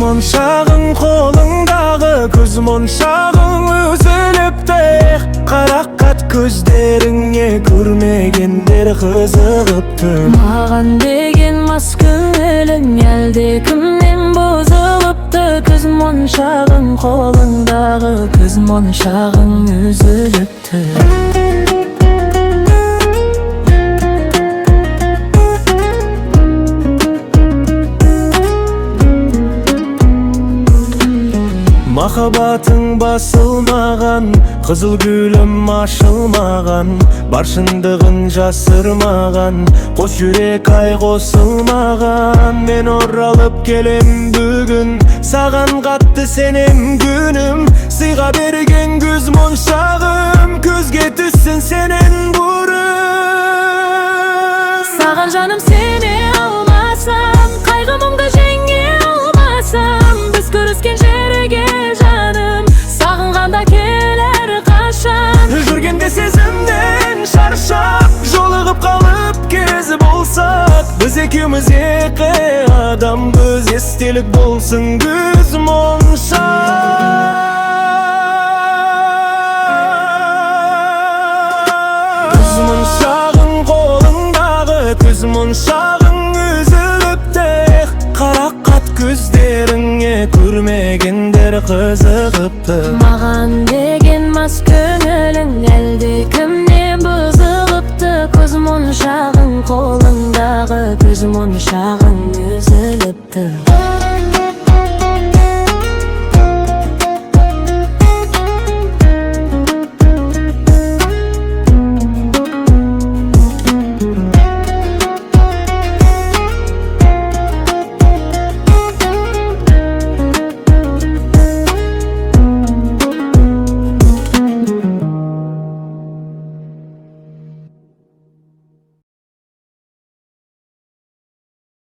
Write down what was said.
моншағың қолыңдағы, көз моншағың үзіліпті. Қарақат көздеріңе көрмегендер қызығыпты. Маған деген мас көңілің әлде кімнен бұзылыпты? Көз моншағың қолыңдағы, көз моншағың үзіліпті. Махаббатың басылмаған, қызыл гүлім ашылмаған, бар шындығын жасырмаған, қос жүрек ай қосылмаған. Мен оралып келем бүгін, саған қатты сенем күнім. Сыйға берген көз моншағым, көзге түссін сенен бұрын. Саған жаным сене алмасам, қайғы мұңды жеңе алмасам, біз көріскен жерге жаным, сағынғанда келер қашан. Жүргенде сезімнен шаршап, жолығып қалып кез болсақ, біз екеуміз екі адамбыз, естелік болсын көз моншақ. Көз моншағың қолыңдағы, көз моншағың үзіліпті. Қарақат көздеріңе көрмегендер қызығыпты. Маған деген мас көңілің әлде кімнен бұзылыпты? Көз моншағың қолыңдағы, көз моншағың үзіліпті.